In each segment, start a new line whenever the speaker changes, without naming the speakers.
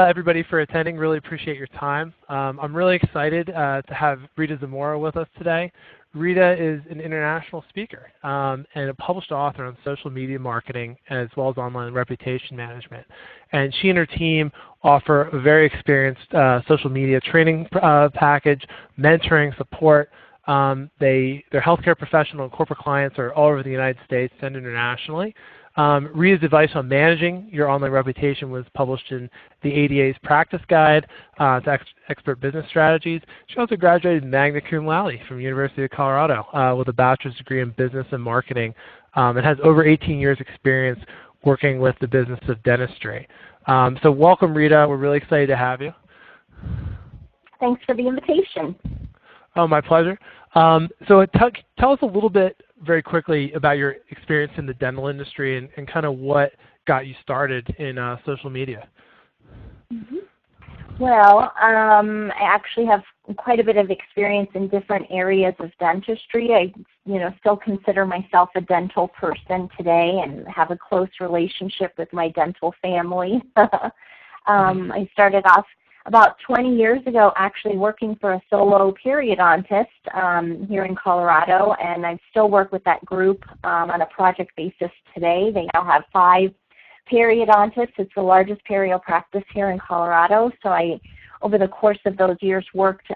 everybody for attending. Really appreciate your time. I'm really excited to have Rita Zamora with us today. Rita is an international speaker and a published author on social media marketing as well as online reputation management. And she and her team offer a very experienced social media training package, mentoring, support. Their healthcare professional and corporate clients are all over the United States and internationally. Rita's advice on managing your online reputation was published in the ADA's Practice Guide to Expert Business Strategies. She also graduated magna cum laude from the University of Colorado with a bachelor's degree in business and marketing and has over 18 years experience working with the business of dentistry. So welcome, Rita. We're really excited to have you.
Thanks for the invitation.
Oh, my pleasure. So tell us a little bit very quickly about your experience in the dental industry and kind of what got you started in social media.
Well, I actually have quite a bit of experience in different areas of dentistry. I, still consider myself a dental person today and have a close relationship with my dental family. I started off about 20 years ago actually working for a solo periodontist here in Colorado, and I still work with that group on a project basis today. They now have 5 periodontists. It's the largest perio practice here in Colorado. So I, over the course of those years, worked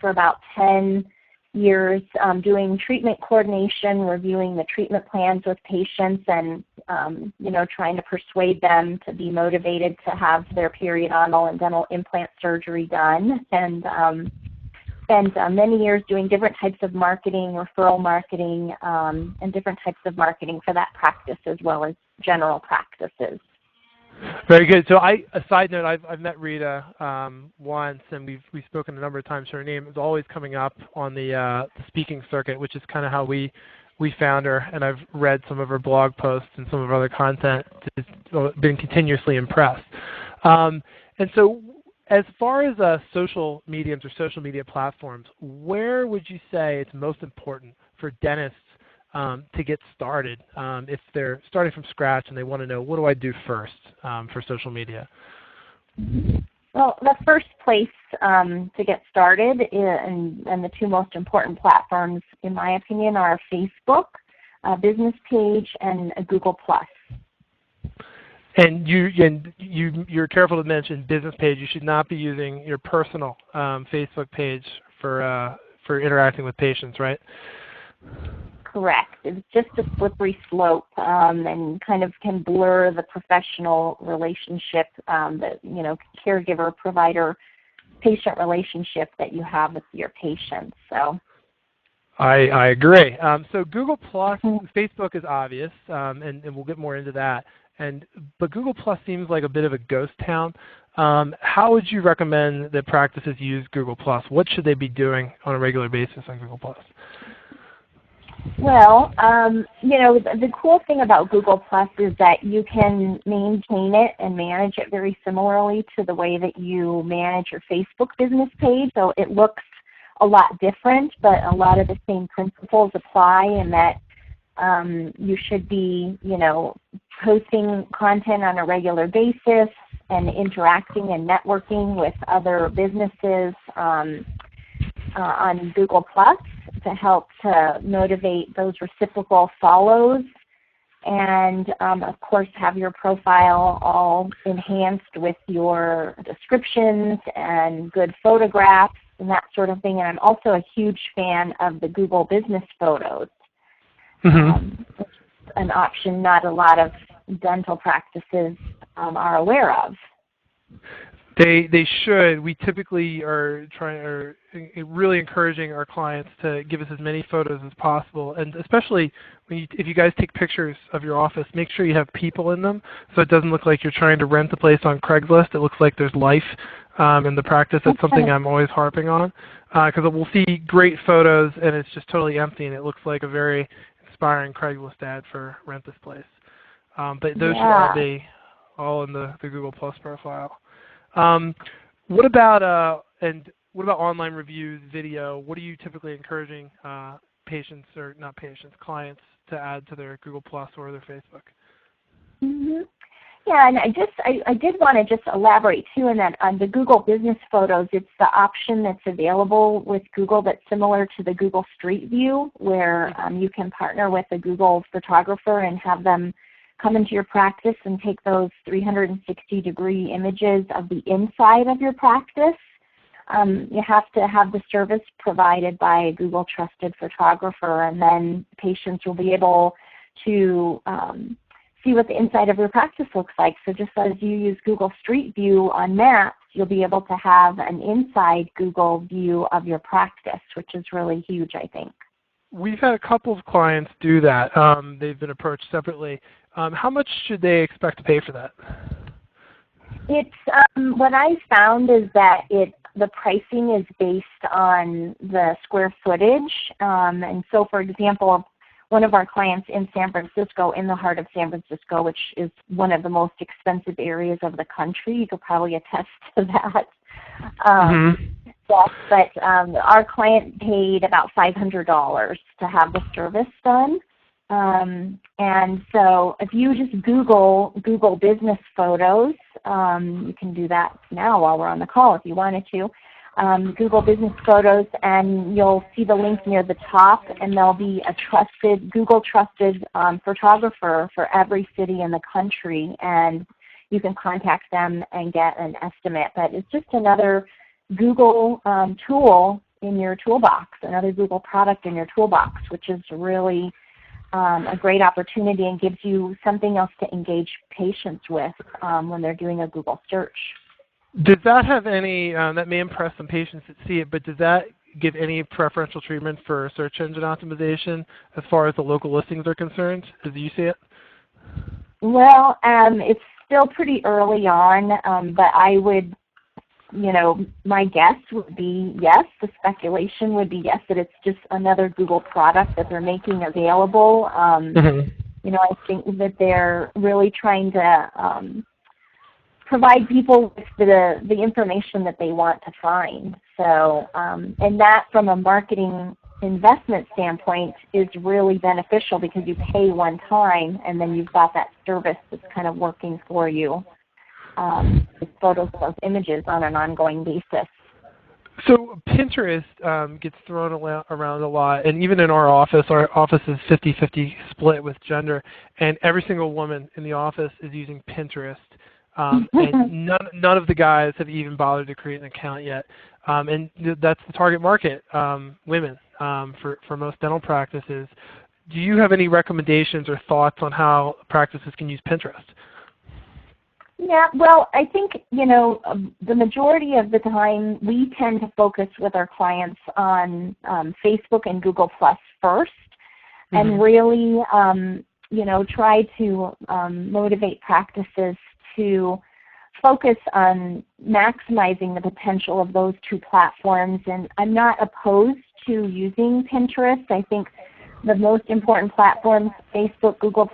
for about 10 years doing treatment coordination, reviewing the treatment plans with patients, and trying to persuade them to be motivated to have their periodontal and dental implant surgery done. And spent many years doing different types of marketing, referral marketing, and different types of marketing for that practice as well as general practices.
Very good. So a side note, I've met Rita once, and we've spoken a number of times. Her name is always coming up on the speaking circuit, which is kind of how we found her, and I've read some of her blog posts and some of her other content. Just been continuously impressed. And so as far as social mediums or social media platforms, where would you say it's most important for dentists to get started if they're starting from scratch and they want to know, what do I do first for social media?
Well, the first place to get started and the 2 most important platforms, in my opinion, are Facebook, a business page, and a Google+.
And you're careful to mention business page. You should not be using your personal Facebook page for interacting with patients, right?
Correct. It's just a slippery slope and kind of can blur the professional relationship, the caregiver, provider, patient relationship that you have with your patients. So
I agree. So Google+, Facebook is obvious, and we'll get more into that. But Google+ seems like a bit of a ghost town. How would you recommend that practices use Google+? What should they be doing on a regular basis on Google+?
Well, the cool thing about Google+ is that you can maintain it and manage it very similarly to the way that you manage your Facebook business page. So it looks a lot different, but a lot of the same principles apply in that you should be, posting content on a regular basis and interacting and networking with other businesses on Google+ to help to motivate those reciprocal follows, and of course have your profile all enhanced with your descriptions and good photographs and that sort of thing. And I'm also a huge fan of the Google Business Photos. Which is an option not a lot of dental practices are aware of.
They should. We typically are really encouraging our clients to give us as many photos as possible, and especially if you guys take pictures of your office, make sure you have people in them so it doesn't look like you're trying to rent the place on Craigslist. It looks like there's life in the practice. That's something I'm always harping on, because we'll see great photos and it's just totally empty and it looks like a very inspiring Craigslist ad for rent this place. But those should all be all in the Google Plus profile. What about online reviews, video? What are you typically encouraging clients to add to their Google Plus or their Facebook?
Yeah, and I did want to just elaborate too on that. On the Google Business Photos, it's the option that's available with Google that's similar to the Google Street View, where you can partner with a Google photographer and have them come into your practice and take those 360-degree images of the inside of your practice. You have to have the service provided by a Google trusted photographer, and then patients will be able to see what the inside of your practice looks like. So just as you use Google Street View on maps, you'll be able to have an inside Google view of your practice, which is really huge, I think.
We've had a couple of clients do that. They've been approached separately. How much should they expect to pay for that?
It's what I found is that the pricing is based on the square footage. And so, for example, one of our clients in San Francisco, in the heart of San Francisco, which is one of the most expensive areas of the country, you could probably attest to that. Yes, but our client paid about $500 to have the service done. And so if you just Google Business Photos, you can do that now while we're on the call if you wanted to. Google Business Photos, and you'll see the link near the top, and there'll be a Google trusted photographer for every city in the country, and you can contact them and get an estimate. But it's just another Google tool in your toolbox, another Google product in your toolbox, which is really a great opportunity and gives you something else to engage patients with when they're doing a Google search.
Does that have any, that may impress some patients that see it, but does that give any preferential treatment for search engine optimization as far as the local listings are concerned, as you see it?
Well, it's still pretty early on, but I would, my guess would be yes, the speculation would be yes, that it's just another Google product that they're making available. I think that they're really trying to provide people with the information that they want to find. So, and that from a marketing investment standpoint is really beneficial because you pay one time and then you've got that service that's kind of working for you with photos of those images on an ongoing basis.
So Pinterest gets thrown around a lot, and even in our office is 50-50 split with gender, and every single woman in the office is using Pinterest. And none of the guys have even bothered to create an account yet. And that's the target market, women, for most dental practices. Do you have any recommendations or thoughts on how practices can use Pinterest?
Yeah, well, I think, the majority of the time we tend to focus with our clients on Facebook and Google Plus first, and really, try to motivate practices to focus on maximizing the potential of those two platforms. And I'm not opposed to using Pinterest. I think the most important platforms, Facebook, Google+,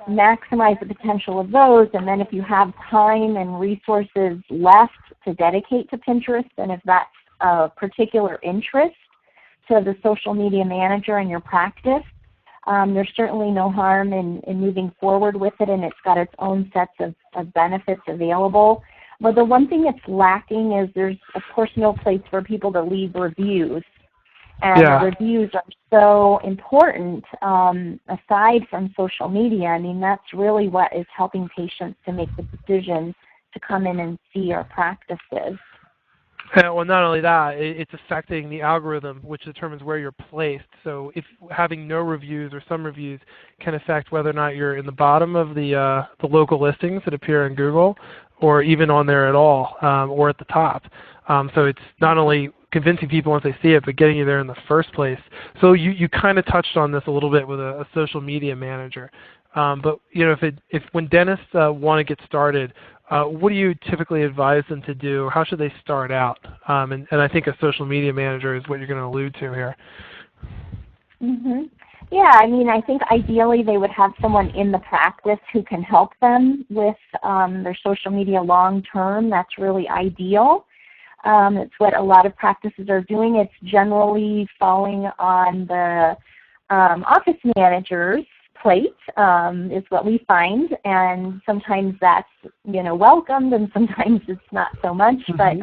maximize the potential of those. And then if you have time and resources left to dedicate to Pinterest, and if that's a particular interest to the social media manager in your practice, there's certainly no harm in moving forward with it, and it's got its own sets of benefits available. But the one thing that's lacking is there's, of course, no place for people to leave reviews. And reviews are so important aside from social media. I mean, that's really what is helping patients to make the decision to come in and see our practices.
Well, not only that, it's affecting the algorithm, which determines where you're placed. So if having no reviews or some reviews can affect whether or not you're in the bottom of the local listings that appear in Google, or even on there at all, or at the top. So it's not only convincing people once they see it, but getting you there in the first place. So you kind of touched on this a little bit with a social media manager. But if when dentists want to get started, what do you typically advise them to do? How should they start out? And I think a social media manager is what you're going to allude to here.
Yeah, I mean, I think ideally they would have someone in the practice who can help them with their social media long term. That's really ideal. It's what a lot of practices are doing. It's generally falling on the office manager's plate, is what we find, and sometimes that's welcomed, and sometimes it's not so much. But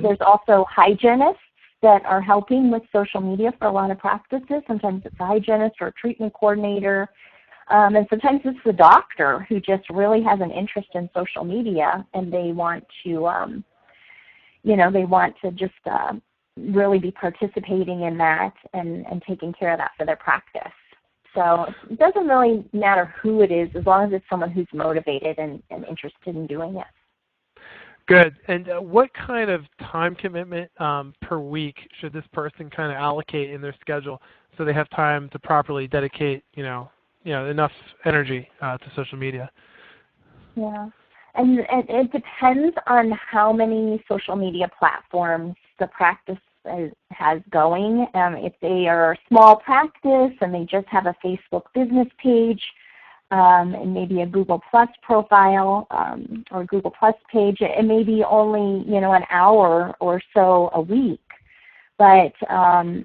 there's also hygienists that are helping with social media for a lot of practices. Sometimes it's a hygienist or a treatment coordinator, and sometimes it's the doctor who just really has an interest in social media, and they want to, just really be participating in that and taking care of that for their practice. So it doesn't really matter who it is, as long as it's someone who's motivated and interested in doing it.
Good. And what kind of time commitment per week should this person kind of allocate in their schedule so they have time to properly dedicate, enough energy to social media? Yeah.
And it depends on how many social media platforms the practice has going. If they are a small practice and they just have a Facebook business page and maybe a Google Plus profile or Google Plus page, it may be only an hour or so a week. But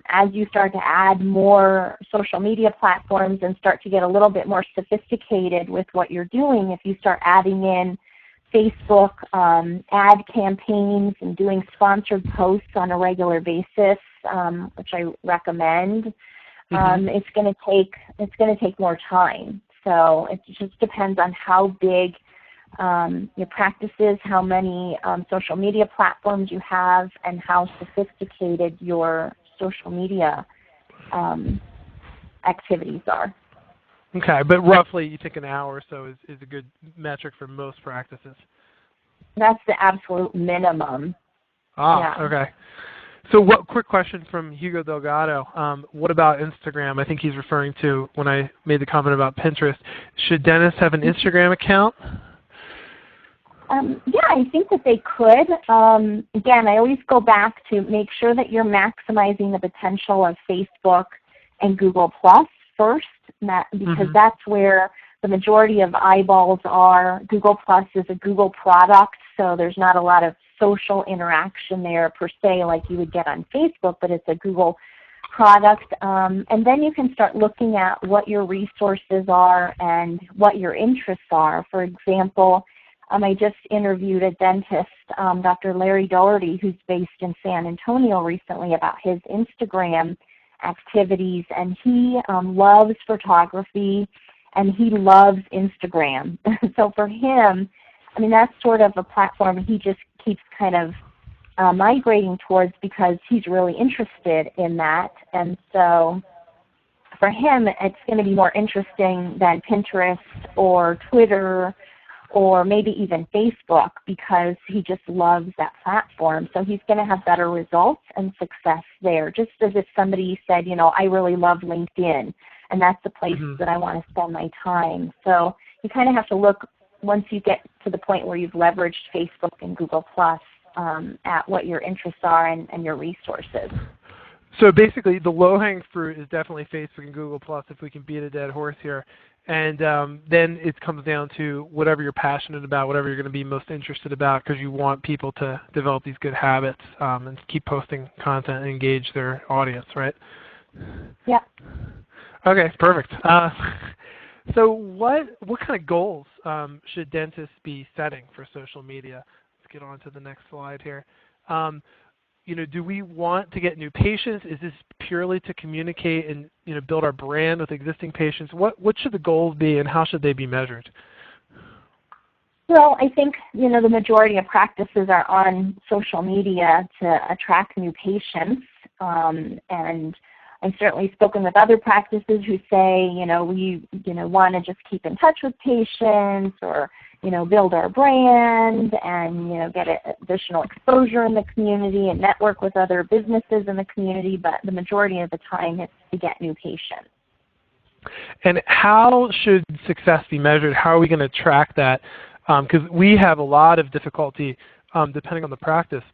as you start to add more social media platforms and start to get a little bit more sophisticated with what you're doing, if you start adding in Facebook ad campaigns and doing sponsored posts on a regular basis, which I recommend, it's going to take more time. So it just depends on how big your practice is, how many social media platforms you have, and how sophisticated your social media activities are.
Okay, but roughly you think an hour or so is a good metric for most practices.
That's the absolute minimum.
Ah, yeah. Okay. So quick question from Hugo Delgado. What about Instagram? I think he's referring to when I made the comment about Pinterest. Should dentists have an Instagram account?
Yeah, I think that they could. Again, I always go back to make sure that you're maximizing the potential of Facebook and Google Plus first, because that's where the majority of eyeballs are. Google Plus is a Google product, so there's not a lot of social interaction there per se like you would get on Facebook, but it's a Google product. And then you can start looking at what your resources are and what your interests are. For example, I just interviewed a dentist, Dr. Larry Doherty, who's based in San Antonio recently, about his Instagram activities, and he loves photography and he loves Instagram. So for him, I mean, that's sort of a platform he just keeps kind of migrating towards because he's really interested in that. And so for him, it's going to be more interesting than Pinterest or Twitter or maybe even Facebook, because he just loves that platform. So he's going to have better results and success there, just as if somebody said, I really love LinkedIn, and that's the place that I want to spend my time. So you kind of have to look, once you get to the point where you've leveraged Facebook and Google Plus, at what your interests are and your resources.
So basically the low-hanging fruit is definitely Facebook and Google Plus, if we can beat a dead horse here. And then it comes down to whatever you're passionate about, whatever you're going to be most interested about, because you want people to develop these good habits and keep posting content and engage their audience, right?
Yeah.
Okay, perfect. So what kind of goals should dentists be setting for social media? Let's get on to the next slide here. Do we want to get new patients? Is this purely to communicate and build our brand with existing patients? What should the goals be, and how should they be measured?
Well, I think the majority of practices are on social media to attract new patients, and I've certainly spoken with other practices who say, we want to just keep in touch with patients, or build our brand and get additional exposure in the community and network with other businesses in the community. But the majority of the time, it's to get new patients.
And how should success be measured? How are we going to track that? Because we have a lot of difficulty, depending on the practice,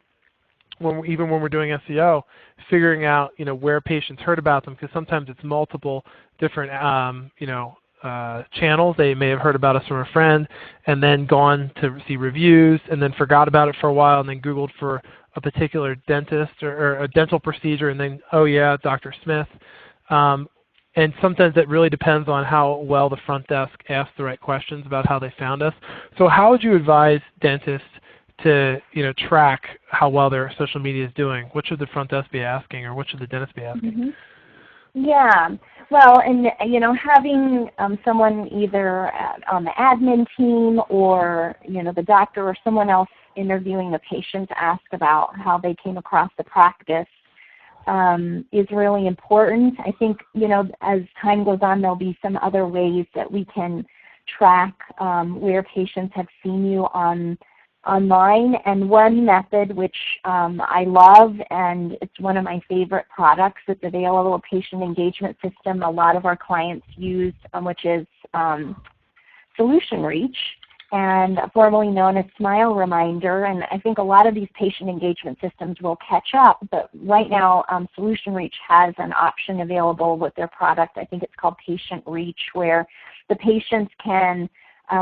even when we're doing SEO, figuring out where patients heard about them, because sometimes it's multiple different channels. They may have heard about us from a friend and then gone to see reviews and then forgot about it for a while and then Googled for a particular dentist or a dental procedure and then, oh yeah, Dr. Smith. and sometimes it really depends on how well the front desk asks the right questions about how they found us. So how would you advise dentists to track how well their social media is doing? What should the front desk be asking, or what should the dentist be asking?
Mm-hmm. Yeah, well, and having someone either on the admin team or the doctor or someone else interviewing the patient to ask about how they came across the practice is really important. I think as time goes on, there'll be some other ways that we can track where patients have seen you online, and one method which I love, and it's one of my favorite products that's available, a patient engagement system a lot of our clients use, which is Solution Reach, and formerly known as Smile Reminder. And I think a lot of these patient engagement systems will catch up, but right now Solution Reach has an option available with their product. I think it's called Patient Reach, where the patients can,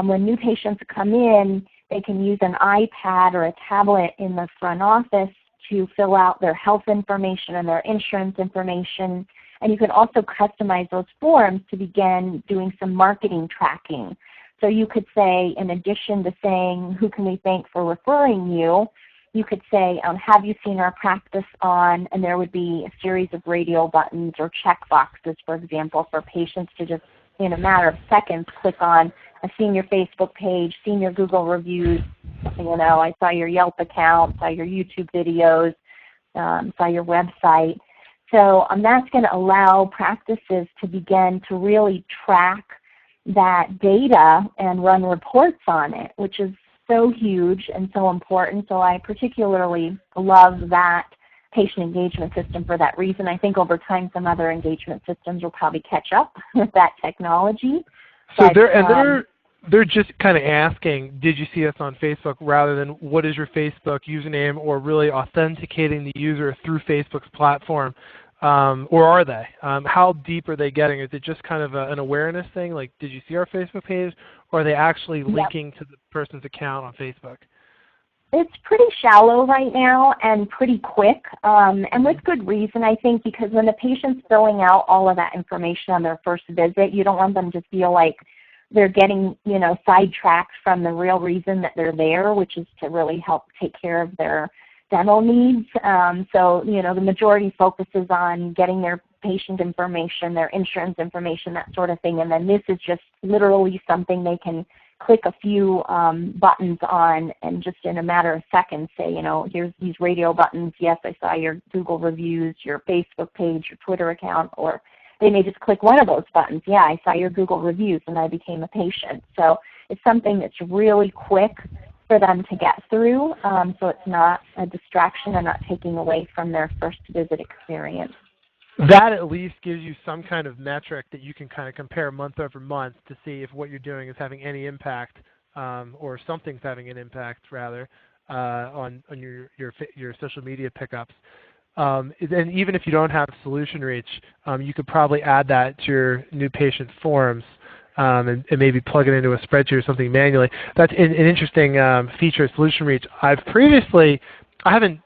when new patients come in, they can use an iPad or a tablet in the front office to fill out their health information and their insurance information. And you can also customize those forms to begin doing some marketing tracking. So you could say, in addition to saying, who can we thank for referring you, you could say, have you seen our practice on, and there would be a series of radio buttons or check boxes, for example, for patients to just, in a matter of seconds, click on, I've seen your Facebook page, seen your Google reviews, I saw your Yelp account, saw your YouTube videos, saw your website. So that's going to allow practices to begin to really track that data and run reports on it, which is so huge and so important. So I particularly love that patient engagement system for that reason. I think over time some other engagement systems will probably catch up with that technology.
So
but,
they're just kind of asking, did you see us on Facebook, rather than what is your Facebook username, or really authenticating the user through Facebook's platform, or are they? How deep are they getting? Is it just kind of an awareness thing, like did you see our Facebook page, or are they actually linking to the person's account on Facebook?
It's pretty shallow right now and pretty quick, and with good reason, I think, because when the patient's filling out all of that information on their first visit, you don't want them to feel like they're getting, sidetracked from the real reason that they're there, which is to really help take care of their dental needs. So, the majority focuses on getting their patient information, their insurance information, that sort of thing, and then this is just literally something they can click a few buttons on and just in a matter of seconds say, here's these radio buttons, yes, I saw your Google reviews, your Facebook page, your Twitter account, or they may just click one of those buttons, yeah, I saw your Google reviews and I became a patient. So it's something that's really quick for them to get through, so it's not a distraction and not taking away from their first visit experience.
That at least gives you some kind of metric that you can kind of compare month over month to see if what you're doing is having any impact, or something's having an impact rather, on your social media pickups. And even if you don't have Solution Reach, you could probably add that to your new patient forms, and maybe plug it into a spreadsheet or something manually. That's an interesting feature of Solution Reach. I haven't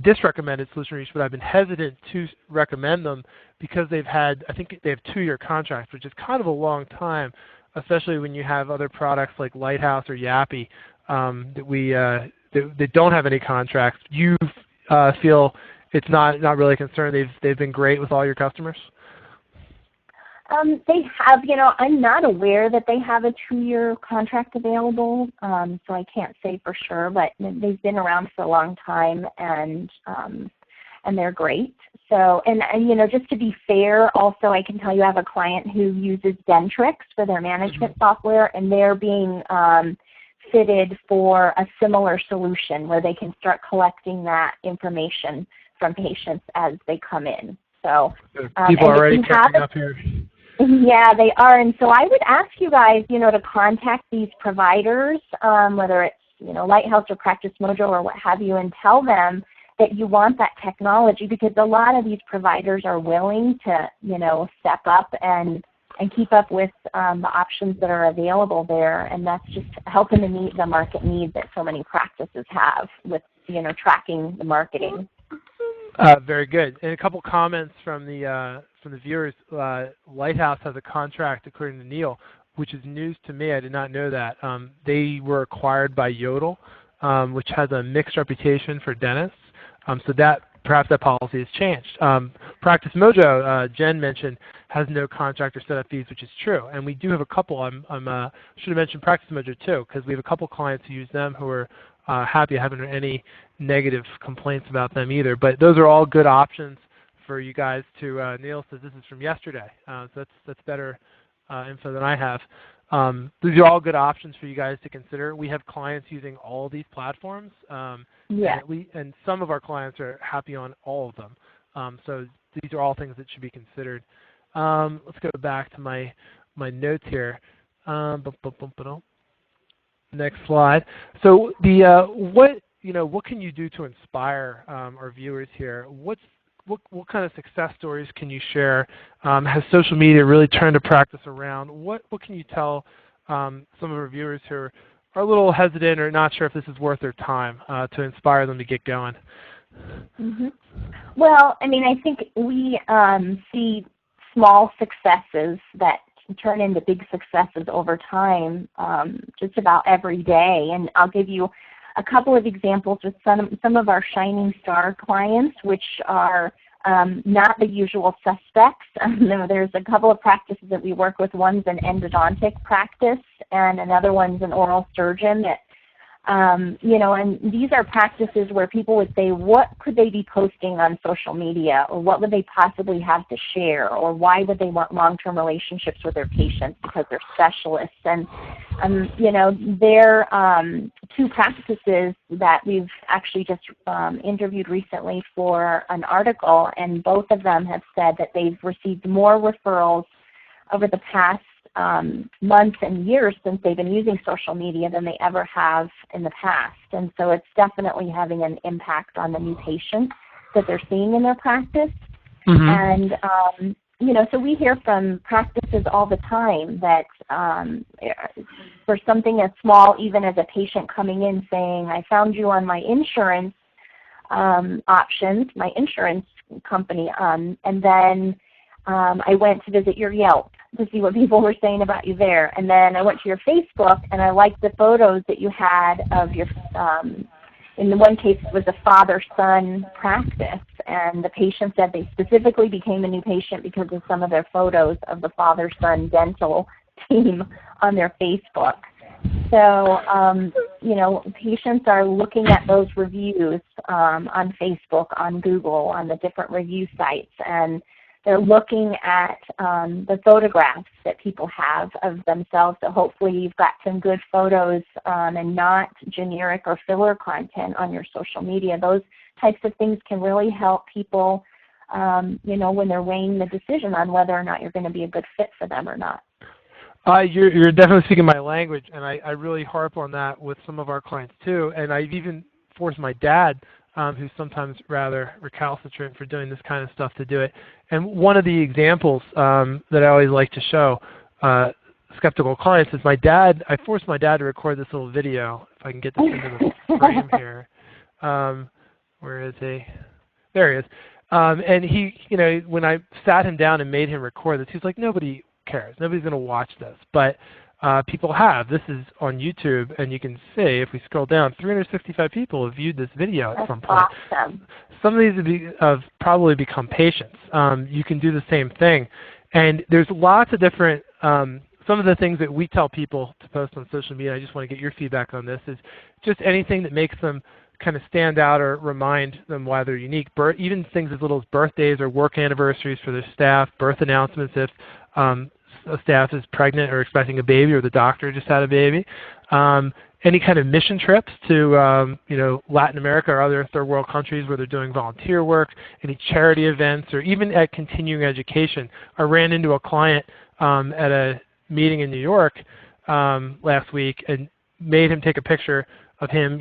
disrecommended Solution Reach, but I've been hesitant to recommend them because I think they have 2-year contracts, which is kind of a long time, especially when you have other products like Lighthouse or Yappy that don't have any contracts. You feel it's not really a concern. They've been great with all your customers?
They have, I'm not aware that they have a 2-year contract available, so I can't say for sure, but they've been around for a long time and they're great. So, and just to be fair, also I can tell you I have a client who uses Dentrix for their management software, and they're being fitted for a similar solution where they can start collecting that information from patients as they come in. So
people are already catching up here.
Yeah, they are. And so I would ask you guys, to contact these providers, whether it's, Lighthouse or Practice Mojo or what have you, and tell them that you want that technology, because a lot of these providers are willing to, step up and keep up with the options that are available there. And that's just helping to meet the market need that so many practices have with, tracking the marketing.
Very good. And a couple comments from the from the viewers, Lighthouse has a contract, according to Neil, which is news to me. I did not know that. They were acquired by Yodel, which has a mixed reputation for dentists. So that perhaps that policy has changed. Practice Mojo, Jen mentioned, has no contract or setup fees, which is true. And we do have a couple. Should have mentioned Practice Mojo too, because we have a couple clients who use them who are happy. I haven't heard any negative complaints about them either. But those are all good options for you guys to. Neil says this is from yesterday, so that's better info than I have. These are all good options for you guys to consider. We have clients using all of these platforms, and some of our clients are happy on all of them. So these are all things that should be considered. Let's go back to my notes here. Next slide. So the what can you do to inspire our viewers here? What kind of success stories can you share? Has social media really turned a practice around? What can you tell some of our viewers who are a little hesitant or not sure if this is worth their time to inspire them to get going?
Mm-hmm. Well, I mean, I think we see small successes that turn into big successes over time just about every day. And I'll give you a couple of examples with some of our shining star clients, which are not the usual suspects. There's a couple of practices that we work with. One's an endodontic practice, and another one's an oral surgeon that and these are practices where people would say, what could they be posting on social media, or what would they possibly have to share, or why would they want long-term relationships with their patients because they're specialists. And they're two practices that we've actually just interviewed recently for an article, and both of them have said that they've received more referrals over the past months and years since they've been using social media than they ever have in the past. And so it's definitely having an impact on the new patients that they're seeing in their practice. Mm-hmm. And, so we hear from practices all the time that for something as small, even as a patient coming in saying, I found you on my insurance options, my insurance company, and then I went to visit your Yelp to see what people were saying about you there. And then I went to your Facebook, and I liked the photos that you had of your, in the one case it was a father-son practice, and the patient said they specifically became a new patient because of some of their photos of the father-son dental team on their Facebook. So, patients are looking at those reviews on Facebook, on Google, on the different review sites, and they're looking at the photographs that people have of themselves. So hopefully you've got some good photos and not generic or filler content on your social media. Those types of things can really help people, when they're weighing the decision on whether or not you're going to be a good fit for them or not.
You're definitely speaking my language, and I really harp on that with some of our clients too. And I've even forced my dad, who's sometimes rather recalcitrant for doing this kind of stuff, to do it. And one of the examples that I always like to show skeptical clients is I forced my dad to record this little video, if I can get this into the frame here. Where is he? There he is. And he, when I sat him down and made him record this, he was like, nobody cares. Nobody's going to watch this. But people have. This is on YouTube, and you can see, if we scroll down, 365 people have viewed this video at some point.
Awesome.
Some of these have probably become patients. You can do the same thing. And there's lots of different, some of the things that we tell people to post on social media, I just want to get your feedback on this, is just anything that makes them kind of stand out or remind them why they're unique. Even things as little as birthdays or work anniversaries for their staff, birth announcements if a staff is pregnant or expecting a baby, or the doctor just had a baby. Any kind of mission trips to Latin America or other third world countries where they're doing volunteer work, any charity events, or even at continuing education. I ran into a client at a meeting in New York last week and made him take a picture of him,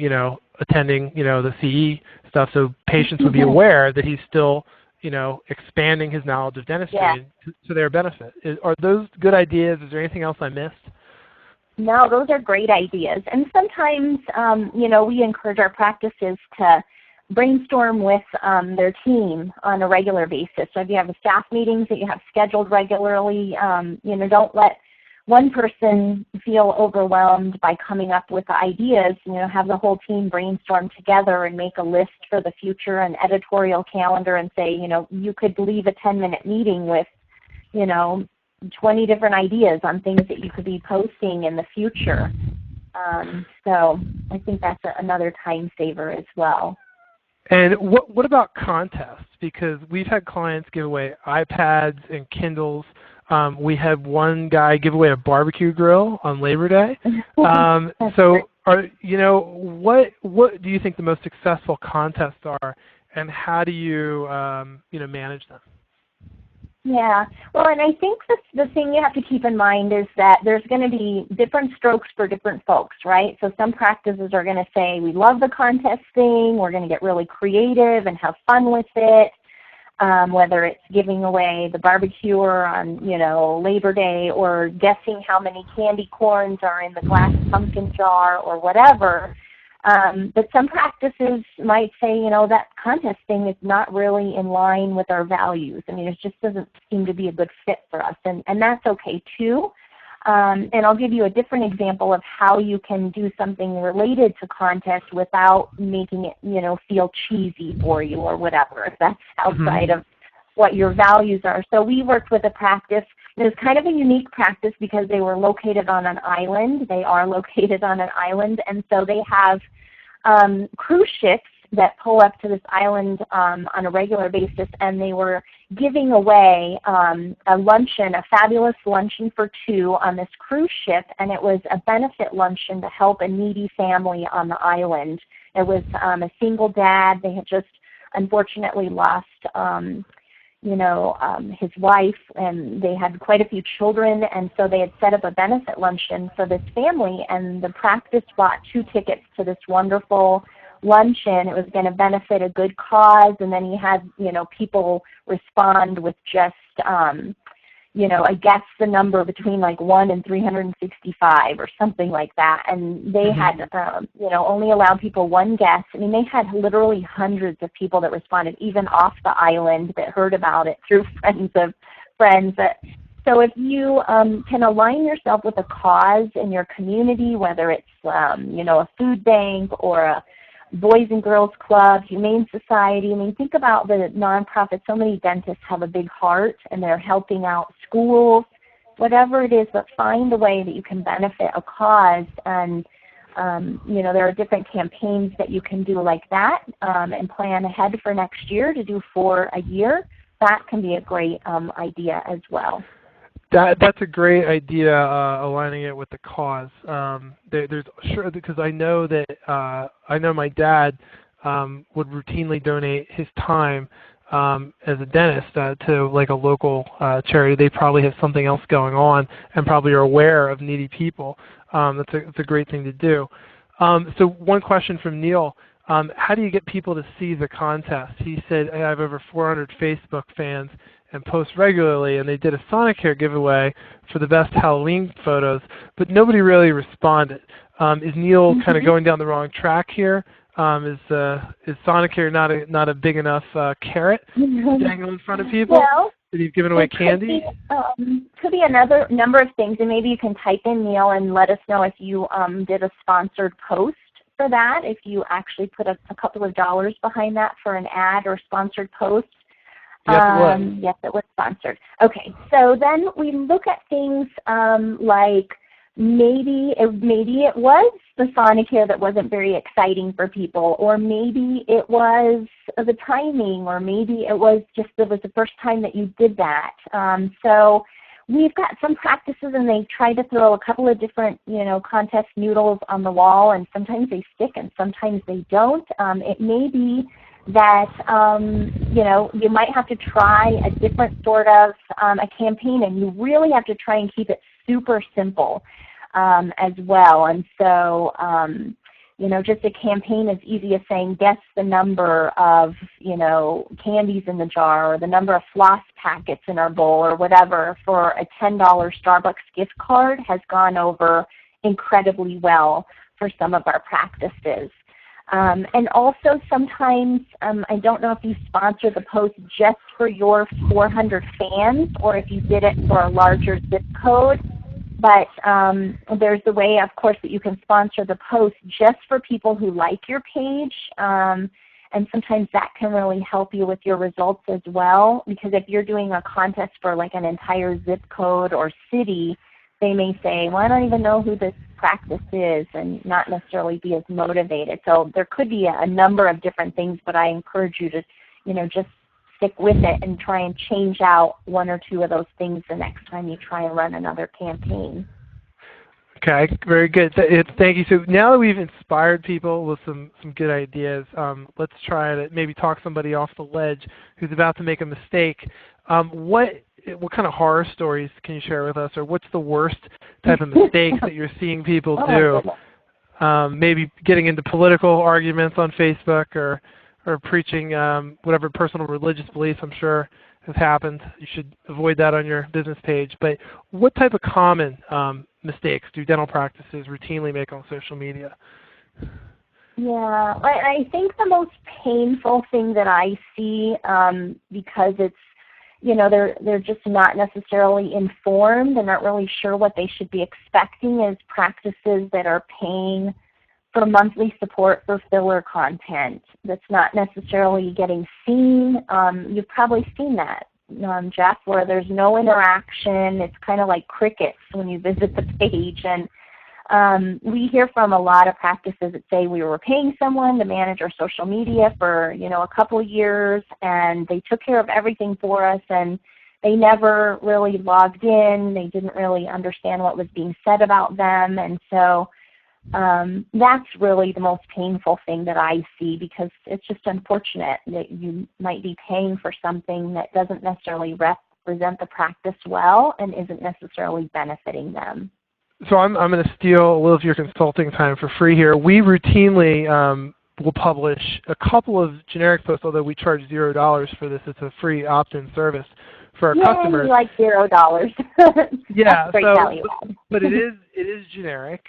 attending, the CE stuff, so patients would be aware that he's still expanding his knowledge of dentistry to their benefit. Are those good ideas? Is there anything else I missed?
No, those are great ideas. And sometimes, we encourage our practices to brainstorm with their team on a regular basis. So if you have the staff meetings that you have scheduled regularly, don't let one person feel overwhelmed by coming up with ideas. Have the whole team brainstorm together and make a list for the future, an editorial calendar, and say, you could leave a 10-minute meeting with, 20 different ideas on things that you could be posting in the future. So I think that's another time saver as well.
And what about contests? Because we've had clients give away iPads and Kindles. We had one guy give away a barbecue grill on Labor Day. So, what do you think the most successful contests are, and how do you manage them?
Yeah, well, and I think the thing you have to keep in mind is that there's going to be different strokes for different folks, right? So some practices are going to say, we love the contest thing, we're going to get really creative and have fun with it, whether it's giving away the barbecue on, Labor Day, or guessing how many candy corns are in the glass pumpkin jar or whatever. But some practices might say, that contest thing is not really in line with our values. It just doesn't seem to be a good fit for us, and that's okay too. And I'll give you a different example of how you can do something related to contest without making it, feel cheesy for you or whatever, if that's outside of what your values are. So we worked with a practice. It was kind of a unique practice because they were located on an island. They are located on an island, and so they have cruise ships that pull up to this island on a regular basis, and they were giving away a luncheon, a fabulous luncheon for two on this cruise ship, and it was a benefit luncheon to help a needy family on the island. It was a single dad. They had just unfortunately lost his wife, and they had quite a few children, and so they had set up a benefit luncheon for this family, and the practice bought 2 tickets to this wonderful luncheon. It was going to benefit a good cause, and then he had, people respond with just, I guess the number between like 1 and 365 or something like that, and they had, only allowed people 1 guess. They had literally hundreds of people that responded, even off the island, that heard about it through friends of friends. So if you can align yourself with a cause in your community, whether it's, a food bank or a Boys and Girls Club, Humane Society. Think about the nonprofits. So many dentists have a big heart, and they're helping out schools, whatever it is, but find a way that you can benefit a cause. And, there are different campaigns that you can do like that, and plan ahead for next year to do for a year. That can be a great idea as well.
That's a great idea, aligning it with the cause. There's sure, because I know that I know my dad would routinely donate his time as a dentist to like a local charity. They probably have something else going on and probably are aware of needy people. That's a great thing to do. So one question from Neil. How do you get people to see the contest? He said, I have over 400 Facebook fans and post regularly, and they did a Sonicare giveaway for the best Halloween photos, but nobody really responded. Is Neil kind of going down the wrong track here? Is Sonicare not a big enough carrot to dangle in front of people?
Well,
that he's giving away candy?
Could be another number of things, and maybe you can type in, Neil, and let us know if you did a sponsored post for that, if you actually put a couple of dollars behind that for an ad or sponsored post.
Yes, it was.
Yes, it was sponsored. Okay, so then we look at things like maybe it was the Sonicare that wasn't very exciting for people, or maybe it was the timing, or maybe it was the first time that you did that. So we've got some practices, and they try to throw a couple of different, contest noodles on the wall, and sometimes they stick and sometimes they don't. It may be that, you might have to try a different sort of a campaign, and you really have to try and keep it super simple as well. And so, just a campaign as easy as saying, guess the number of, candies in the jar, or the number of floss packets in our bowl, or whatever, for a $10 Starbucks gift card has gone over incredibly well for some of our practices. And also sometimes, I don't know if you sponsor the post just for your 400 fans or if you did it for a larger zip code, but there's a way, of course, that you can sponsor the post just for people who like your page. And sometimes that can really help you with your results as well, because if you're doing a contest for like an entire zip code or city, they may say, well, I don't even know who this practice is, and not necessarily be as motivated. So there could be a number of different things, but I encourage you to, just stick with it and try and change out one or two of those things the next time you try and run another campaign.
Okay, very good. Thank you. So now that we've inspired people with some good ideas, let's try to maybe talk somebody off the ledge who's about to make a mistake. What kind of horror stories can you share with us, or what's the worst type of mistakes that you're seeing people do? Maybe getting into political arguments on Facebook, or preaching whatever personal religious beliefs I'm sure has happened. You should avoid that on your business page. But what type of common mistakes do dental practices routinely make on social media?
Yeah, I think the most painful thing that I see, because it's, they're just not necessarily informed and not really sure what they should be expecting, is practices that are paying for monthly support for filler content that's not necessarily getting seen. You've probably seen that, Jeff, where there's no interaction. It's kind of like crickets when you visit the page. And we hear from a lot of practices that say we were paying someone to manage our social media for, a couple of years, and they took care of everything for us, and they never really logged in. They didn't really understand what was being said about them. And so that's really the most painful thing that I see, because it's just unfortunate that you might be paying for something that doesn't necessarily represent the practice well and isn't necessarily benefiting them.
So I'm going to steal a little of your consulting time for free here. We routinely will publish a couple of generic posts, although we charge $0 for this. It's a free opt-in service for our customers.
We like $0.
Yeah,
great
so
value.
But it is generic.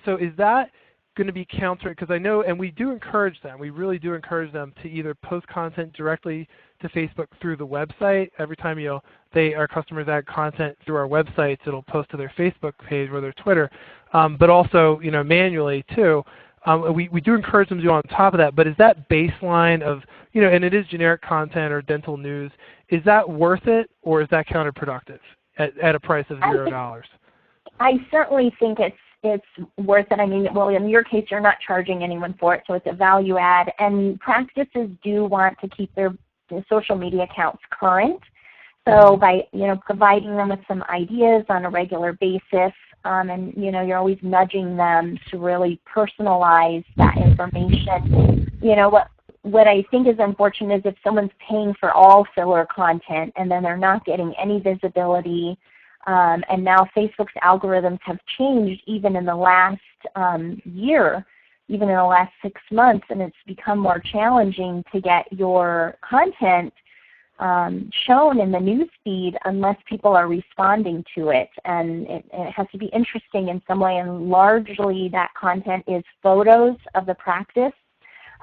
So is that going to be counter? Because I know, and we do encourage them. We really do encourage them to either post content directly to Facebook through the website. Every time our customers add content through our websites, it'll post to their Facebook page or their Twitter. But also, manually too. We do encourage them to do on top of that. But is that baseline of, and it is generic content or dental news, is that worth it, or is that counterproductive at a price of $0?
I certainly think it's worth it. I mean, well, in your case, you're not charging anyone for it, so it's a value add. And practices do want to keep their social media accounts current. So by, providing them with some ideas on a regular basis, and, you're always nudging them to really personalize that information. What I think is unfortunate is if someone's paying for all filler content and then they're not getting any visibility. And now Facebook's algorithms have changed even in the last year, even in the last 6 months, and it's become more challenging to get your content shown in the news feed unless people are responding to it. And it has to be interesting in some way, and largely that content is photos of the practice,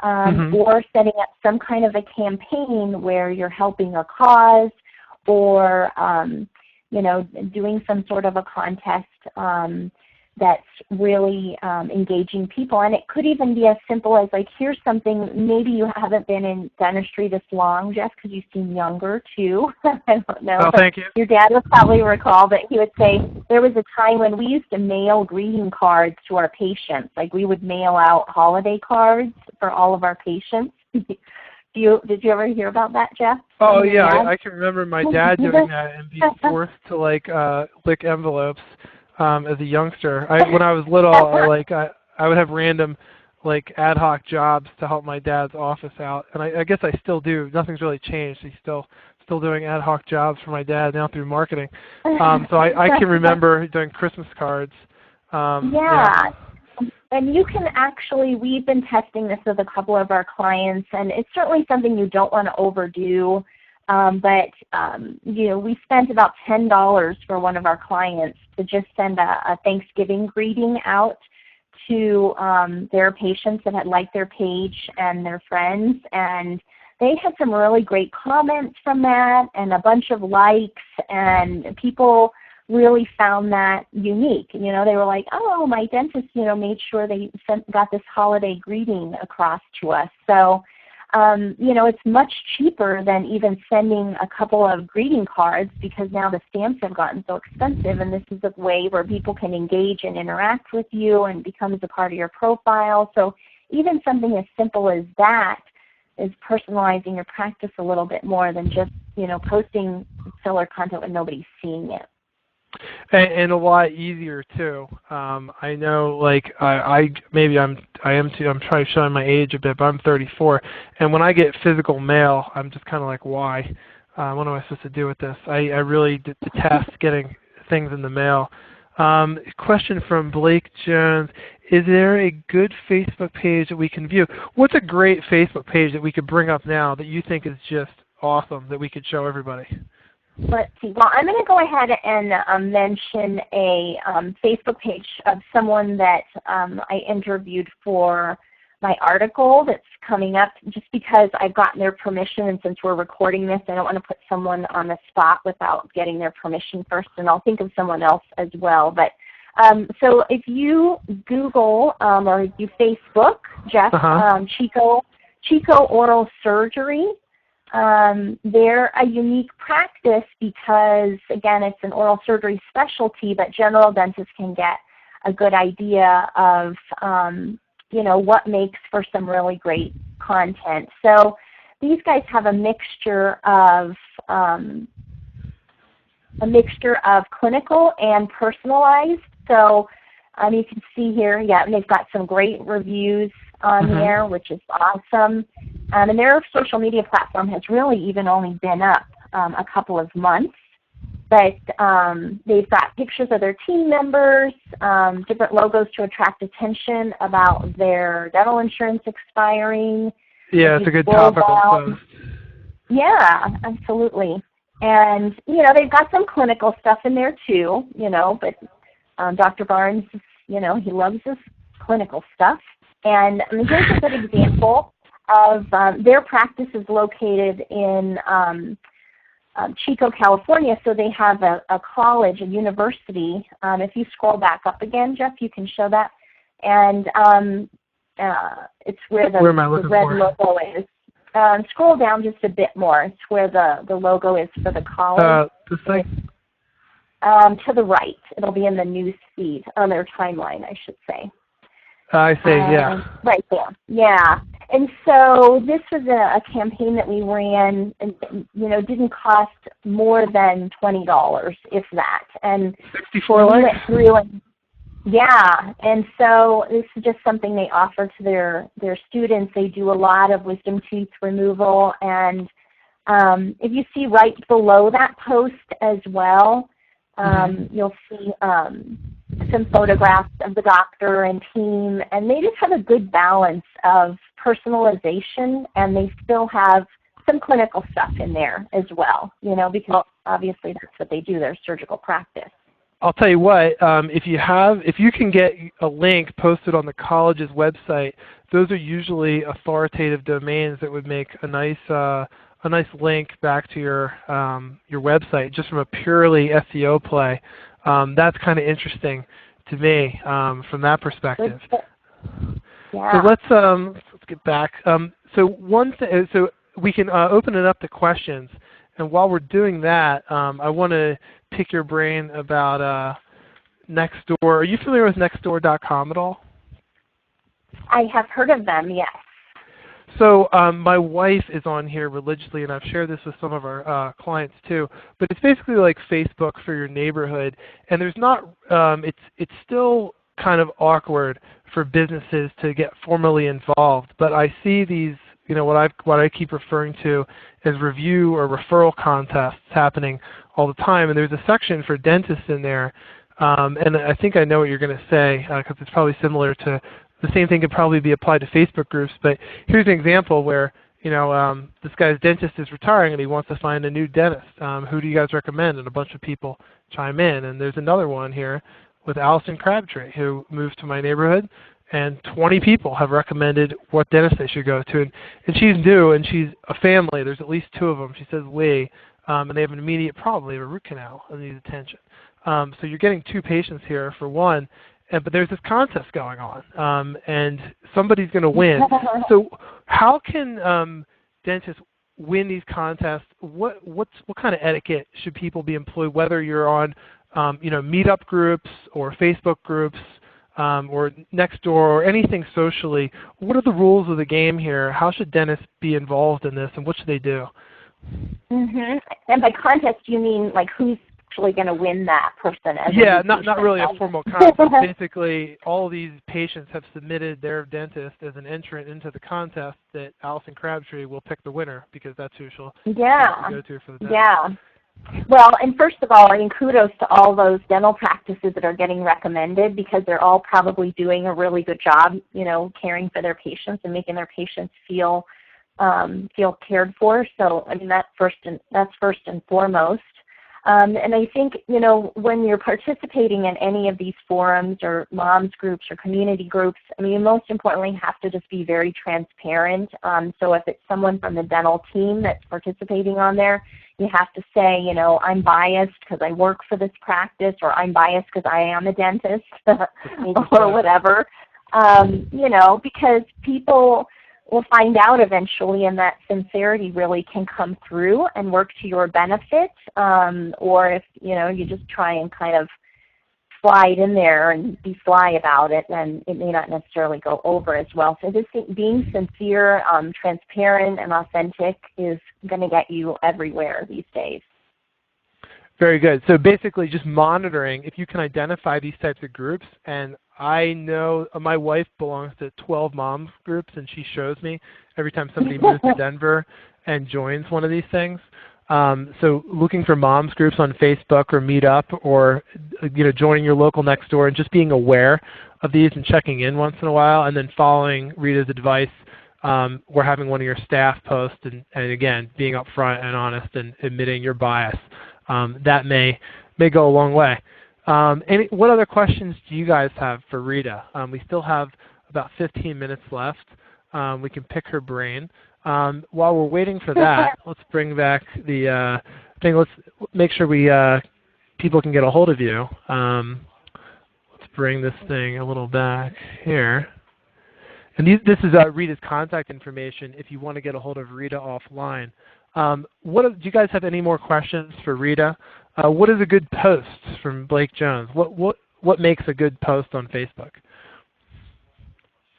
or setting up some kind of a campaign where you're helping a cause, or doing some sort of a contest that's really engaging people. And it could even be as simple as, like, here's something, maybe you haven't been in dentistry this long, Jeff, because you seem younger too. I don't know.
Oh, thank you.
Your dad would probably recall that he would say, there was a time when we used to mail greeting cards to our patients. Like, we would mail out holiday cards for all of our patients. Did you ever hear about that, Jeff?
Oh, yeah, I can remember my dad doing that and being forced to lick envelopes as a youngster. When I was little, I would have random ad hoc jobs to help my dad's office out, and I guess I still do. Nothing's really changed. He's still doing ad hoc jobs for my dad now through marketing. So I can remember doing Christmas cards.
Yeah. And you can actually, we've been testing this with a couple of our clients, and it's certainly something you don't want to overdo. But we spent about $10 for one of our clients to just send a Thanksgiving greeting out to their patients that had liked their page and their friends, and they had some really great comments from that and a bunch of likes, and people really found that unique. You know, they were like, oh, my dentist, you know, made sure they got this holiday greeting across to us. So, you know, it's much cheaper than even sending a couple of greeting cards, because now the stamps have gotten so expensive, and this is a way where people can engage and interact with you and becomes a part of your profile. So even something as simple as that is personalizing your practice a little bit more than just, you know, posting filler content when nobody's seeing it.
And a lot easier too. I know, like I'm trying to show my age a bit, but I'm 34, and when I get physical mail, I'm just kind of like, why? What am I supposed to do with this? I really detest getting things in the mail. Question from Blake Jones: is there a good Facebook page that we can view? What's a great Facebook page that we could bring up now that you think is just awesome that we could show everybody?
Let's see. Well, I'm going to go ahead and mention a Facebook page of someone that I interviewed for my article that's coming up, just because I've gotten their permission, and since we're recording this, I don't want to put someone on the spot without getting their permission first, and I'll think of someone else as well. But so if you Google or you Facebook Jeff Chico Oral Surgery, they're a unique practice because, again, it's an oral surgery specialty, but general dentists can get a good idea of, you know, what makes for some really great content. So these guys have a mixture of clinical and personalized. So you can see here, yeah, they've got some great reviews on there, which is awesome. And their social media platform has really even only been up a couple of months. But they've got pictures of their team members, different logos to attract attention about their dental insurance expiring.
Yeah, it's a good topical post.
Yeah, absolutely. And, you know, they've got some clinical stuff in there too, you know, but Dr. Barnes, you know, he loves his clinical stuff. And here's a good example of their practice is located in Chico, California, so they have a college, a university. If you scroll back up again, Jeff, you can show that. And it's where the red logo is. Scroll down just a bit more. It's where the logo is for the college.
This thing?
To the right. It'll be in the news feed, on their timeline, I should say.
I see, yeah.
Right there, yeah. And so this was a campaign that we ran, and, you know, didn't cost more than $20, if that. And
64
we
likes?
went through and, yeah, and so this is just something they offer to their students. They do a lot of wisdom tooth removal, and if you see right below that post as well, you'll see some photographs of the doctor and team, and they just have a good balance of personalization, and they still have some clinical stuff in there as well, you know, because obviously that's what they do, their surgical practice.
I'll tell you what, if you can get a link posted on the college's website, those are usually authoritative domains that would make a nice link back to your website, just from a purely SEO play. That's kind of interesting to me from that perspective.
Yeah.
So let's get back. So so we can open it up to questions, and while we're doing that, I want to pick your brain about Nextdoor. Are you familiar with Nextdoor.com at all?
I have heard of them, yes.
So my wife is on here religiously, and I've shared this with some of our clients too. But it's basically like Facebook for your neighborhood, and there's not. It's still kind of awkward for businesses to get formally involved. But I see these, you know, what I keep referring to as review or referral contests happening all the time, and there's a section for dentists in there. And I think I know what you're going to say, because it's probably similar to. The same thing could probably be applied to Facebook groups, but here's an example where, you know, this guy's dentist is retiring and he wants to find a new dentist. Who do you guys recommend? And a bunch of people chime in. And there's another one here with Allison Crabtree, who moved to my neighborhood, and 20 people have recommended what dentist they should go to. And she's new, and she's a family. There's at least 2 of them. She says Lee, and they have an immediate problem. They have a root canal and need attention. So you're getting 2 patients here for one, but there's this contest going on, and somebody's going to win. So how can dentists win these contests? What kind of etiquette should people be employed, whether you're on meetup groups or Facebook groups or Nextdoor or anything socially? What are the rules of the game here? How should dentists be involved in this, and what should they do?
And by contest, you mean like who's actually going to win that person?
Yeah, not really a formal contest. Basically, all these patients have submitted their dentist as an entrant into the contest that Allison Crabtree will pick the winner, because that's who she'll go to for the dentist.
Yeah. Well, and first of all, I mean, kudos to all those dental practices that are getting recommended, because they're all probably doing a really good job, caring for their patients and making their patients feel cared for. So, I mean, that's first and foremost. And I think, when you're participating in any of these forums or moms groups or community groups, I mean, you most importantly have to just be very transparent. So if it's someone from the dental team that's participating on there, you have to say, I'm biased because I work for this practice, or I'm biased because I am a dentist, or whatever, because people will find out eventually, and that sincerity really can come through and work to your benefit, or if you just try and kind of slide in there and be sly about it, then it may not necessarily go over as well. So just being sincere, transparent, and authentic is going to get you everywhere these days.
Very good. So basically just monitoring, if you can identify these types of groups, and I know my wife belongs to 12 moms groups, and she shows me every time somebody moves to Denver and joins one of these things. So looking for moms groups on Facebook or Meetup, or joining your local Nextdoor, and just being aware of these and checking in once in a while, and then following Rita's advice, or having one of your staff post, and again, being upfront and honest and admitting your bias. That may go a long way. What other questions do you guys have for Rita? We still have about 15 minutes left. We can pick her brain. While we're waiting for that, let's bring back the thing. Let's make sure people can get a hold of you. Let's bring this thing a little back here. And this is Rita's contact information if you want to get a hold of Rita offline. Do you guys have any more questions for Rita? What is a good post from Blake Jones? What makes a good post on Facebook?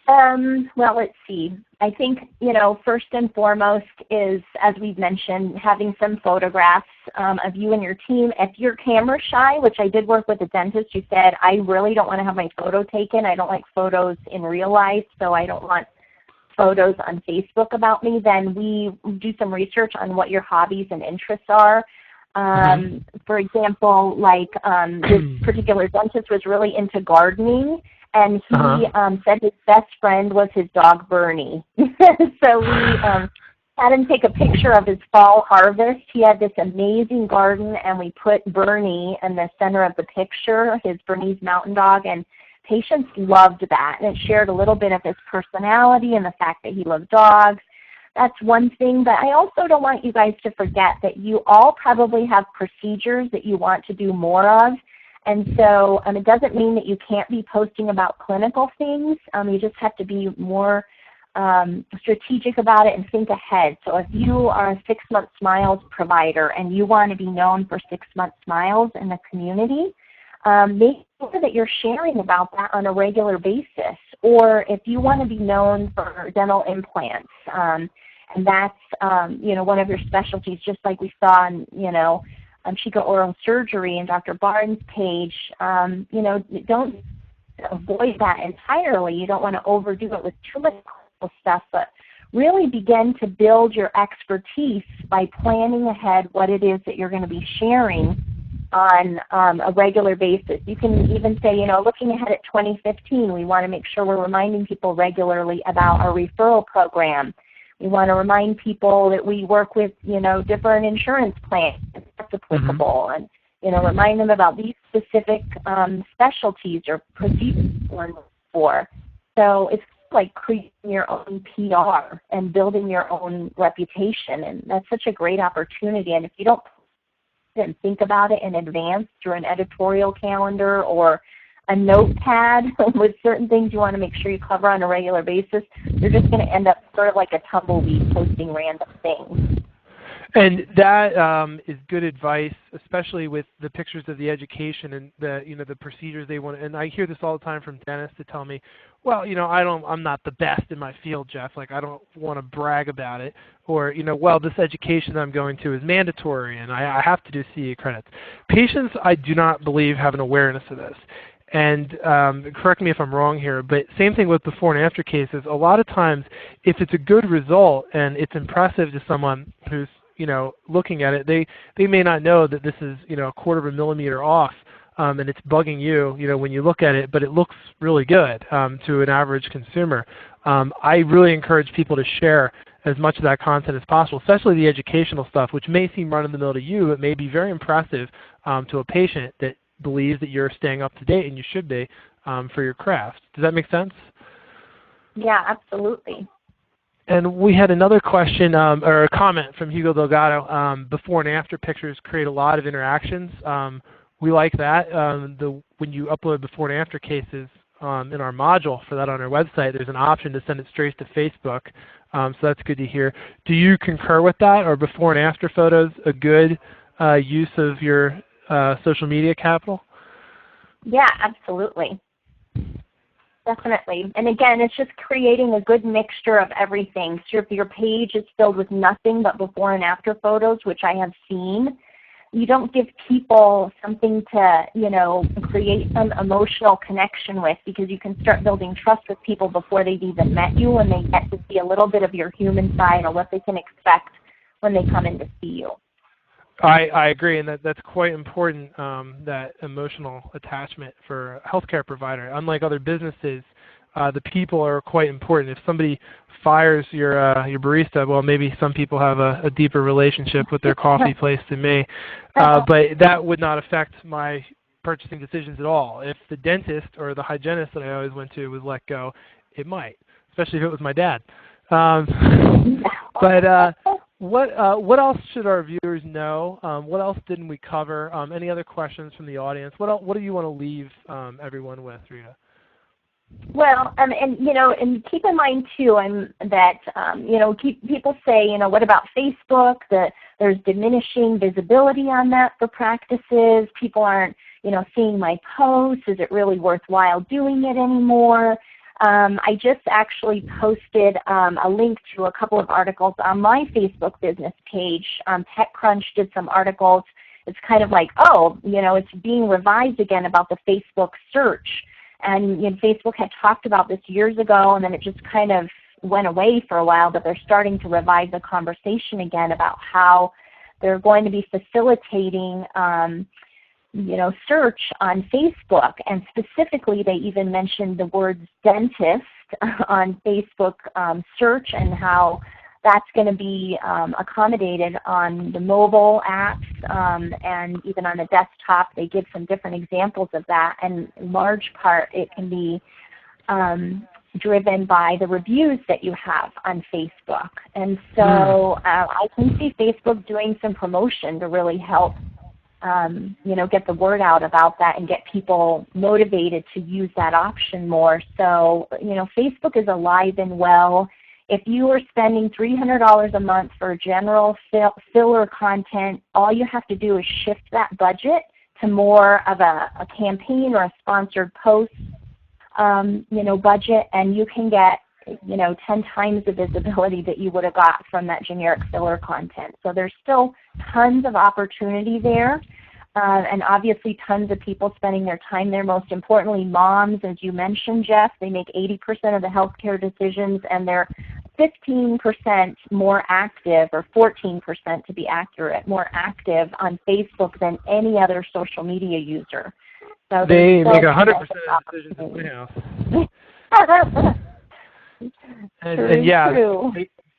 Well, let's see. I think, first and foremost is, as we've mentioned, having some photographs of you and your team. If you're camera shy, which I did work with a dentist who said, I really don't want to have my photo taken. I don't like photos in real life, so I don't want photos on Facebook about me. Then we do some research on what your hobbies and interests are. For example, like this particular dentist was really into gardening, and he said his best friend was his dog Bernie. So we had him take a picture of his fall harvest. He had this amazing garden, and we put Bernie in the center of the picture, his Bernese mountain dog, and patients loved that. And it shared a little bit of his personality and the fact that he loved dogs. That's one thing, but I also don't want you guys to forget that you all probably have procedures that you want to do more of. And so it doesn't mean that you can't be posting about clinical things. You just have to be more strategic about it and think ahead. So if you are a 6-month smiles provider and you want to be known for 6-month smiles in the community, make sure that you're sharing about that on a regular basis. Or if you want to be known for dental implants, and that's one of your specialties, just like we saw in Chico Oral Surgery and Dr. Barnes' page, don't avoid that entirely. You don't want to overdo it with too much clinical stuff, but really begin to build your expertise by planning ahead what it is that you're going to be sharing on a regular basis. You can even say, looking ahead at 2015, we want to make sure we're reminding people regularly about our referral program. We want to remind people that we work with, different insurance plans if that's applicable. And, remind them about these specific specialties or procedures we're looking for. So it's like creating your own PR and building your own reputation, and that's such a great opportunity. And if you don't think about it in advance through an editorial calendar or a notepad with certain things you want to make sure you cover on a regular basis, you're just going to end up sort of like a tumbleweed posting random things.
And that is good advice, especially with the pictures of the education and the procedures they want. And I hear this all the time from dentists to tell me, well, I'm not the best in my field, Jeff. Like, I don't want to brag about it. Or, well, this education I'm going to is mandatory and I have to do CE credits. Patients, I do not believe, have an awareness of this. And correct me if I'm wrong here, but same thing with before and after cases. A lot of times, if it's a good result and it's impressive to someone who's looking at it, they may not know that this is, a quarter of a millimeter off, and it's bugging you, when you look at it, but it looks really good to an average consumer. I really encourage people to share as much of that content as possible, especially the educational stuff, which may seem run-of-the-mill to you, but may be very impressive to a patient that believes that you're staying up to date, and you should be for your craft. Does that make sense?
Yeah, absolutely.
And we had another question or a comment from Hugo Delgado. Before and after pictures create a lot of interactions. We like that. When you upload before and after cases in our module for that on our website, there's an option to send it straight to Facebook. So that's good to hear. Do you concur with that? Are before and after photos a good use of your social media capital?
Yeah, absolutely. Definitely. And again, it's just creating a good mixture of everything. So if your page is filled with nothing but before and after photos, which I have seen, you don't give people something to, create some emotional connection with, because you can start building trust with people before they've even met you, and they get to see a little bit of your human side or what they can expect when they come in to see you.
I agree, and that's quite important, that emotional attachment for a healthcare provider. Unlike other businesses, the people are quite important. If somebody fires your barista, well, maybe some people have a deeper relationship with their coffee place than me, but that would not affect my purchasing decisions at all. If the dentist or the hygienist that I always went to was let go, it might, especially if it was my dad. What else should our viewers know? What else didn't we cover? Any other questions from the audience? What do you want to leave everyone with, Rita?
Well, and keep in mind too, that people say, what about Facebook? There's diminishing visibility on that for practices. People aren't, seeing my posts. Is it really worthwhile doing it anymore? I just actually posted a link to a couple of articles on my Facebook business page. TechCrunch did some articles. It's kind of like, it's being revised again about the Facebook search. And Facebook had talked about this years ago, and then it just kind of went away for a while, but they're starting to revive the conversation again about how they're going to be facilitating search on Facebook, and specifically they even mentioned the words dentist on Facebook search, and how that's going to be accommodated on the mobile apps and even on the desktop. They give some different examples of that, and in large part it can be driven by the reviews that you have on Facebook. And so I can see Facebook doing some promotion to really help get the word out about that and get people motivated to use that option more. So, Facebook is alive and well. If you are spending $300 a month for general filler content, all you have to do is shift that budget to more of a campaign or a sponsored post, budget, and you can get 10 times the visibility that you would have got from that generic filler content. So there's still tons of opportunity there, and obviously tons of people spending their time there. Most importantly, moms, as you mentioned, Jeff, they make 80% of the healthcare decisions, and they're 15% more active, or 14% to be accurate, more active on Facebook than any other social media user. So
they make 100% of the decisions in my house. And yeah,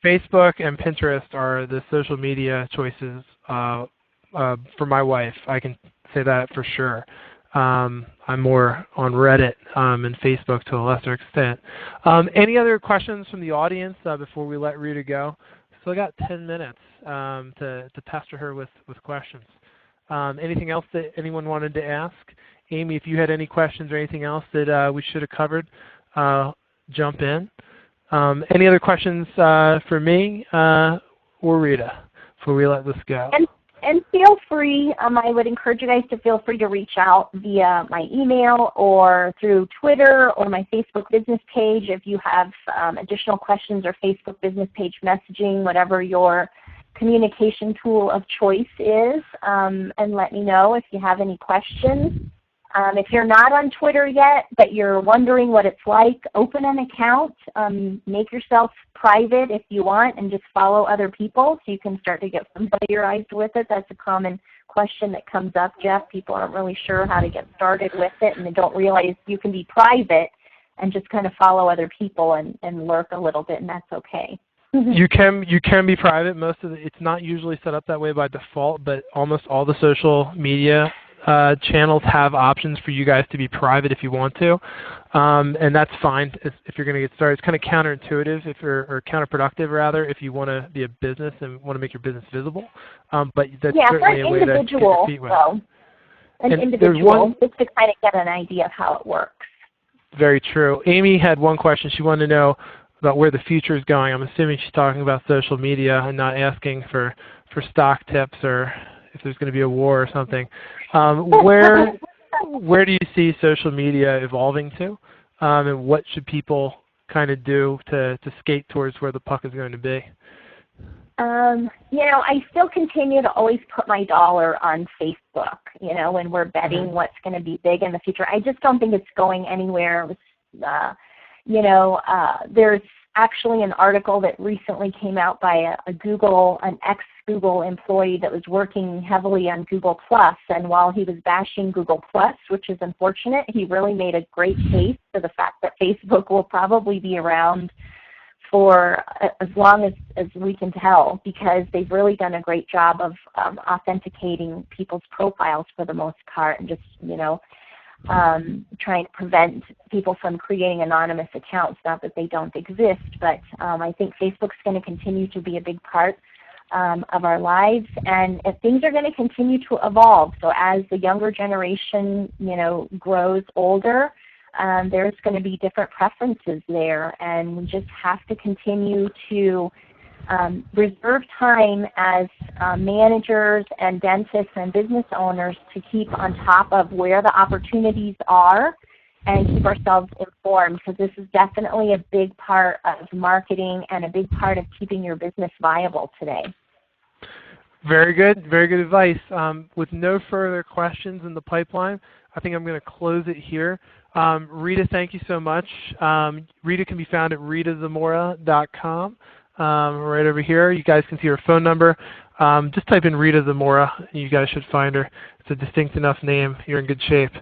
Facebook and Pinterest are the social media choices for my wife. I can say that for sure. I'm more on Reddit and Facebook to a lesser extent. Any other questions from the audience before we let Rita go? So I got 10 minutes to pester her with questions. Anything else that anyone wanted to ask? Amy, if you had any questions or anything else that we should have covered, jump in. Any other questions for me or Rita before we let this go?
And feel free, I would encourage you guys to feel free to reach out via my email or through Twitter or my Facebook business page if you have additional questions, or Facebook business page messaging, whatever your communication tool of choice is, and let me know if you have any questions. If you're not on Twitter yet, but you're wondering what it's like, open an account, make yourself private if you want, and just follow other people so you can start to get familiarized with it. That's a common question that comes up, Jeff. People aren't really sure how to get started with it, and they don't realize you can be private and just kind of follow other people and lurk a little bit, and that's okay.
You can be private. It's not usually set up that way by default, but almost all the social media channels have options for you guys to be private if you want to, and that's fine if you're going to get started. It's kind of counterintuitive or counterproductive rather if you want to be a business and want to make your business visible. But that's certainly a way to get your feet wet.
An individual, just to kind of get an idea of how it works.
Very true. Amy had one question. She wanted to know about where the future is going. I'm assuming she's talking about social media and not asking for stock tips or if there's going to be a war or something. Where do you see social media evolving to, and what should people kind of do to skate towards where the puck is going to be?
I still continue to always put my dollar on Facebook, when we're betting what's going to be big in the future. I just don't think it's going anywhere. There's actually an article that recently came out by an ex-Google employee that was working heavily on Google+, and while he was bashing Google+, which is unfortunate, he really made a great case for the fact that Facebook will probably be around for as long as we can tell, because they've really done a great job of authenticating people's profiles for the most part, and just, trying to prevent people from creating anonymous accounts. Not that they don't exist, but I think Facebook's going to continue to be a big part of our lives, and if things are going to continue to evolve. So as the younger generation, grows older, there's going to be different preferences there, and we just have to continue to reserve time as managers and dentists and business owners to keep on top of where the opportunities are and keep ourselves informed, because this is definitely a big part of marketing and a big part of keeping your business viable today.
Very good advice. With no further questions in the pipeline, I think I'm going to close it here. Rita, thank you so much. Rita can be found at ritazamora.com. Right over here. You guys can see her phone number. Just type in Rita Zamora. You guys should find her. It's a distinct enough name. You're in good shape.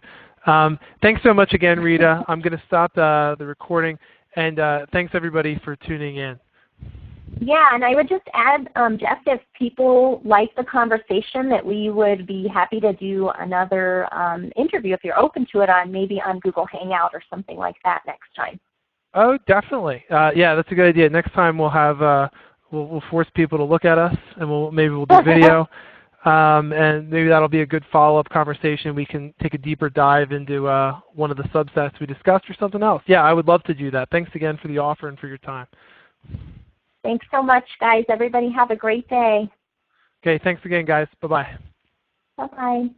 Thanks so much again, Rita. I'm going to stop the recording, and thanks everybody for tuning in.
Yeah, and I would just add, Jeff, if people like the conversation, that we would be happy to do another interview if you're open to it, maybe on Google Hangout or something like that next time.
Oh, definitely. Yeah, that's a good idea. Next time we'll have we'll force people to look at us, and maybe we'll do video, and maybe that'll be a good follow-up conversation. We can take a deeper dive into one of the subsets we discussed or something else. Yeah, I would love to do that. Thanks again for the offer and for your time.
Thanks so much, guys. Everybody have a great day.
Okay, thanks again, guys. Bye-bye.
Bye-bye.